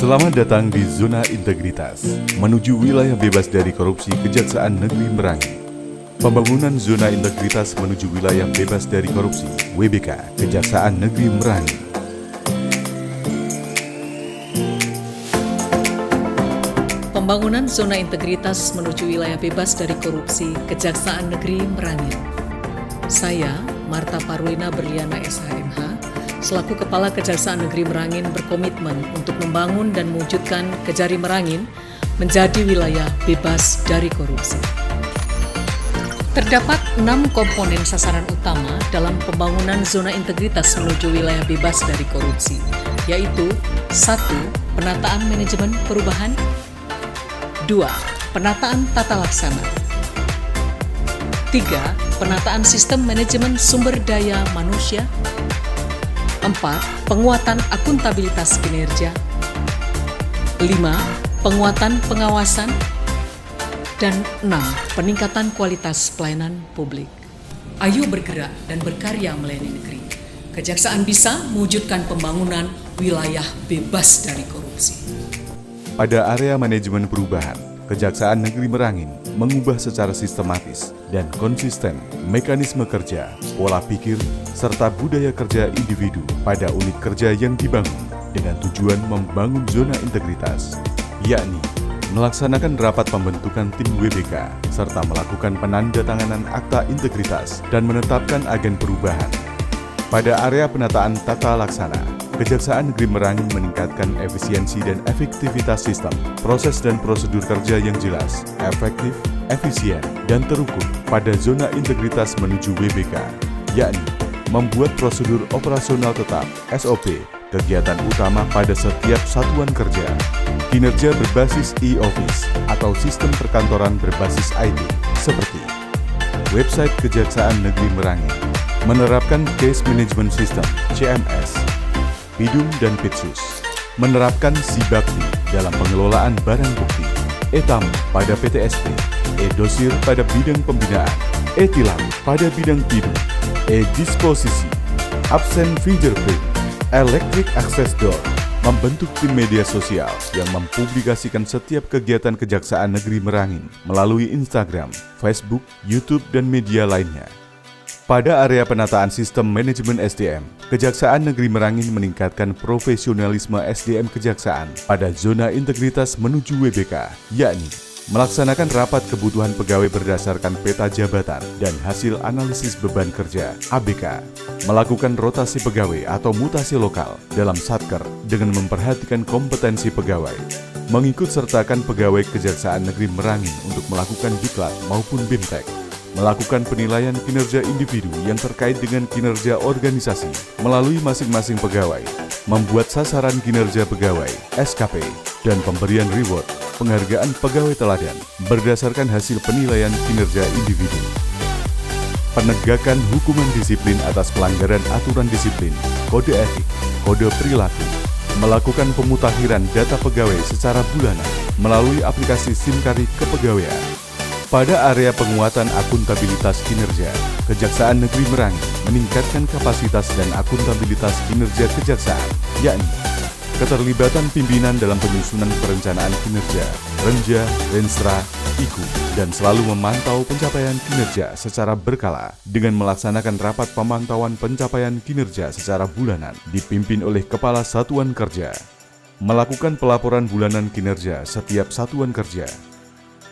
Selamat datang di Zona Integritas, menuju wilayah bebas dari korupsi Kejaksaan Negeri Merangin. Pembangunan Zona Integritas menuju wilayah bebas dari korupsi, WBK, Kejaksaan Negeri Merangin. Pembangunan Zona Integritas menuju wilayah bebas dari korupsi Kejaksaan Negeri Merangin. Saya, Marta Parwina Berliana SHMH, selaku Kepala Kejaksaan Negeri Merangin berkomitmen untuk membangun dan mewujudkan Kejari Merangin menjadi wilayah bebas dari korupsi. Terdapat 6 komponen sasaran utama dalam pembangunan zona integritas menuju wilayah bebas dari korupsi, yaitu 1. Penataan manajemen perubahan, 2. Penataan tata laksana, 3. Penataan sistem manajemen sumber daya manusia, 4. Penguatan akuntabilitas kinerja, 5. Penguatan pengawasan, dan 6. Peningkatan kualitas pelayanan publik. Ayo bergerak dan berkarya melayani negeri. Kejaksaan bisa mewujudkan pembangunan wilayah bebas dari korupsi. Pada area manajemen perubahan, Kejaksaan Negeri Merangin mengubah secara sistematis dan konsisten mekanisme kerja, pola pikir, serta budaya kerja individu pada unit kerja yang dibangun dengan tujuan membangun zona integritas, yakni melaksanakan rapat pembentukan tim WBK serta melakukan penandatanganan akta integritas dan menetapkan agen perubahan. Pada area penataan tata laksana, Kejaksaan Negeri Merangin meningkatkan efisiensi dan efektivitas sistem, proses dan prosedur kerja yang jelas, efektif, efisien, dan terukur pada zona integritas menuju WBK, yakni membuat prosedur operasional tetap (SOP) kegiatan utama pada setiap satuan kerja, kinerja berbasis e-office atau sistem perkantoran berbasis IT seperti website Kejaksaan Negeri Merangin, menerapkan Case Management System (CMS), Bidum dan Pitsus, menerapkan Sibakti dalam pengelolaan barang bukti, e-tamu pada PTSP, e-dosir pada bidang pembinaan, e-tilang pada bidang bidum, e-disposisi, absen fingerprint, electric access door, membentuk tim media sosial yang mempublikasikan setiap kegiatan Kejaksaan Negeri Merangin melalui Instagram, Facebook, YouTube, dan media lainnya. Pada area penataan sistem manajemen SDM, Kejaksaan Negeri Merangin meningkatkan profesionalisme SDM Kejaksaan pada zona integritas menuju WBK, yakni melaksanakan rapat kebutuhan pegawai berdasarkan peta jabatan dan hasil analisis beban kerja (ABK), melakukan rotasi pegawai atau mutasi lokal dalam Satker dengan memperhatikan kompetensi pegawai, mengikut sertakan pegawai Kejaksaan Negeri Merangin untuk melakukan diklat maupun BIMTEK, melakukan penilaian kinerja individu yang terkait dengan kinerja organisasi melalui masing-masing pegawai, membuat sasaran kinerja pegawai (SKP), dan pemberian reward penghargaan pegawai teladan berdasarkan hasil penilaian kinerja individu. Penegakan hukuman disiplin atas pelanggaran aturan disiplin, kode etik, kode perilaku, melakukan pemutakhiran data pegawai secara bulanan melalui aplikasi SIMKARI Kepegawaian. Pada area penguatan akuntabilitas kinerja, Kejaksaan Negeri Merangin meningkatkan kapasitas dan akuntabilitas kinerja kejaksaan, yakni keterlibatan pimpinan dalam penyusunan perencanaan kinerja, Renja, Renstra, IKU, dan selalu memantau pencapaian kinerja secara berkala dengan melaksanakan rapat pemantauan pencapaian kinerja secara bulanan dipimpin oleh Kepala Satuan Kerja, melakukan pelaporan bulanan kinerja setiap satuan kerja.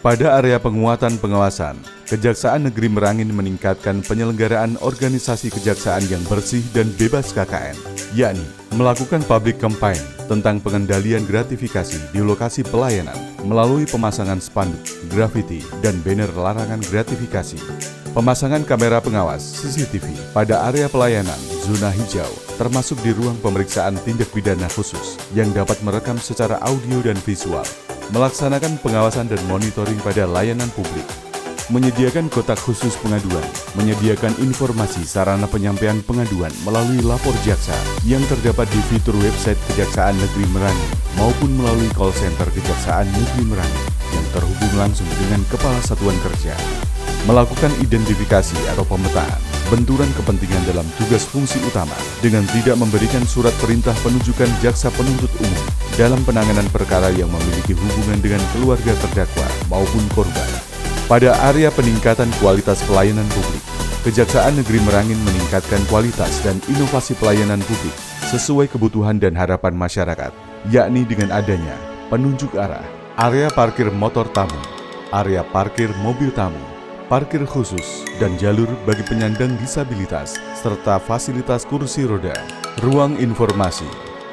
Pada area penguatan pengawasan, Kejaksaan Negeri Merangin meningkatkan penyelenggaraan organisasi kejaksaan yang bersih dan bebas KKN, yakni melakukan public campaign tentang pengendalian gratifikasi di lokasi pelayanan melalui pemasangan spanduk, grafiti, dan banner larangan gratifikasi, pemasangan kamera pengawas CCTV pada area pelayanan zona hijau, termasuk di ruang pemeriksaan tindak pidana khusus yang dapat merekam secara audio dan visual, melaksanakan pengawasan dan monitoring pada layanan publik, menyediakan kotak khusus pengaduan, menyediakan informasi sarana penyampaian pengaduan melalui lapor jaksa yang terdapat di fitur website Kejaksaan Negeri Merangin maupun melalui call center Kejaksaan Negeri Merangin yang terhubung langsung dengan Kepala Satuan Kerja, melakukan identifikasi atau pemetaan benturan kepentingan dalam tugas fungsi utama dengan tidak memberikan surat perintah penunjukan jaksa penuntut umum dalam penanganan perkara yang memiliki hubungan dengan keluarga terdakwa maupun korban. Pada area peningkatan kualitas pelayanan publik, Kejaksaan Negeri Merangin meningkatkan kualitas dan inovasi pelayanan publik sesuai kebutuhan dan harapan masyarakat, yakni dengan adanya penunjuk arah, area parkir motor tamu, area parkir mobil tamu, parkir khusus, dan jalur bagi penyandang disabilitas, serta fasilitas kursi roda, ruang informasi,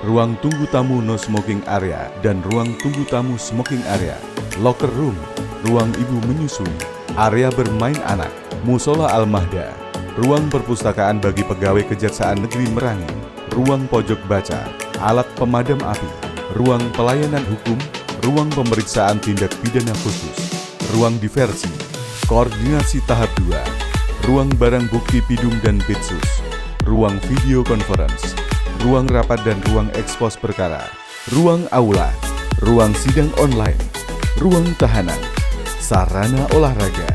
ruang tunggu tamu no smoking area, dan ruang tunggu tamu smoking area, locker room, ruang ibu menyusui, area bermain anak, musola Al-Mahda, ruang perpustakaan bagi pegawai Kejaksaan Negeri Merangin, ruang pojok baca, alat pemadam api, ruang pelayanan hukum, ruang pemeriksaan tindak pidana khusus, ruang diversi, koordinasi tahap 2, ruang barang bukti pidum dan pitsus, ruang video conference, ruang rapat dan ruang ekspos perkara, ruang aula, ruang sidang online, ruang tahanan, sarana olahraga.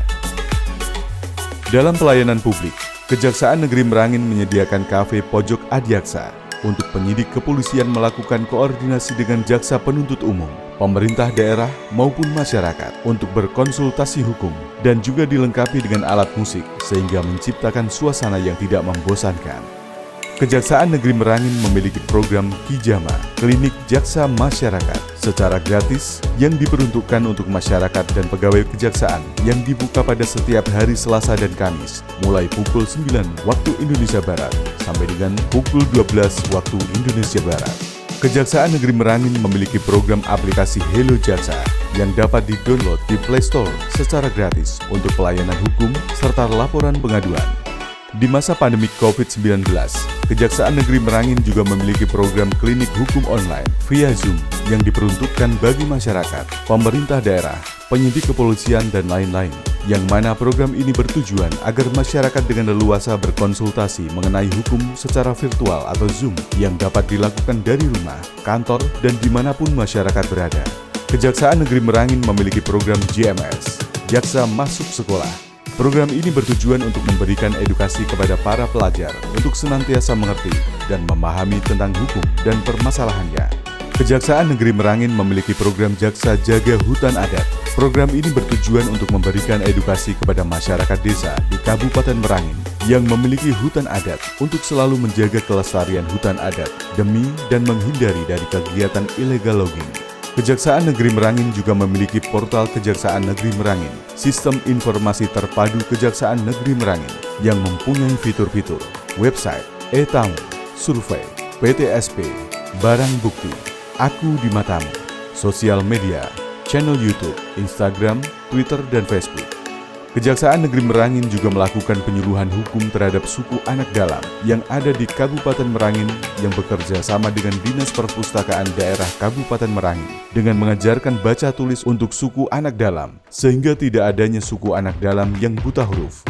Dalam pelayanan publik, Kejaksaan Negeri Merangin menyediakan kafe Pojok Adiaksa untuk penyidik kepolisian melakukan koordinasi dengan jaksa penuntut umum, pemerintah daerah maupun masyarakat untuk berkonsultasi hukum, dan juga dilengkapi dengan alat musik sehingga menciptakan suasana yang tidak membosankan. Kejaksaan Negeri Merangin memiliki program Kijama, Klinik Jaksa Masyarakat, secara gratis yang diperuntukkan untuk masyarakat dan pegawai kejaksaan yang dibuka pada setiap hari Selasa dan Kamis, mulai pukul 9 waktu Indonesia Barat sampai dengan pukul 12 waktu Indonesia Barat. Kejaksaan Negeri Merangin memiliki program aplikasi Hello Jaksa yang dapat di-download di Play Store secara gratis untuk pelayanan hukum serta laporan pengaduan. Di masa pandemi COVID-19, Kejaksaan Negeri Merangin juga memiliki program klinik hukum online via Zoom yang diperuntukkan bagi masyarakat, pemerintah daerah, penyidik kepolisian, dan lain-lain. Yang mana program ini bertujuan agar masyarakat dengan leluasa berkonsultasi mengenai hukum secara virtual atau Zoom yang dapat dilakukan dari rumah, kantor, dan dimanapun masyarakat berada. Kejaksaan Negeri Merangin memiliki program JMS, Jaksa Masuk Sekolah. Program ini bertujuan untuk memberikan edukasi kepada para pelajar untuk senantiasa mengerti dan memahami tentang hukum dan permasalahannya. Kejaksaan Negeri Merangin memiliki program Jaksa Jaga Hutan Adat. Program ini bertujuan untuk memberikan edukasi kepada masyarakat desa di Kabupaten Merangin yang memiliki hutan adat untuk selalu menjaga kelestarian hutan adat demi dan menghindari dari kegiatan illegal logging. Kejaksaan Negeri Merangin juga memiliki portal Kejaksaan Negeri Merangin, sistem informasi terpadu Kejaksaan Negeri Merangin yang mempunyai fitur-fitur website, e-tamu, survei, PTSP, barang bukti, aku di matamu, sosial media, channel YouTube, Instagram, Twitter, dan Facebook. Kejaksaan Negeri Merangin juga melakukan penyuluhan hukum terhadap suku anak dalam yang ada di Kabupaten Merangin yang bekerja sama dengan Dinas Perpustakaan Daerah Kabupaten Merangin dengan mengajarkan baca tulis untuk suku anak dalam sehingga tidak adanya suku anak dalam yang buta huruf.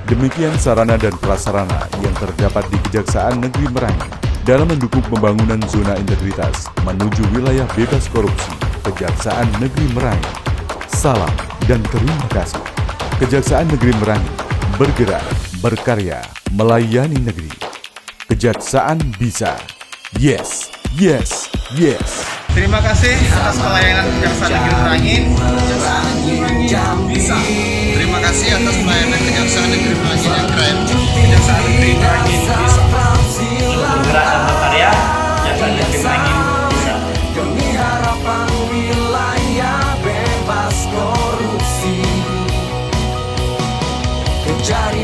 Demikian sarana dan prasarana yang terdapat di Kejaksaan Negeri Merangin dalam mendukung pembangunan zona integritas menuju wilayah bebas korupsi Kejaksaan Negeri Merangin. Salam dan terima kasih. Kejaksaan Negeri Merangin, bergerak, berkarya, melayani negeri. Kejaksaan bisa. Yes, yes, yes. Terima kasih atas pelayanan Kejaksaan Negeri Merangin. Terima kasih atas pelayanan Kejaksaan Negeri Merangin yang keren. Kejaksaan Negeri Merangin bisa. Bergerak dan berkarya, Kejaksaan Negeri Merangin bisa. Demi harapan wilayah bebas korupsi. Jari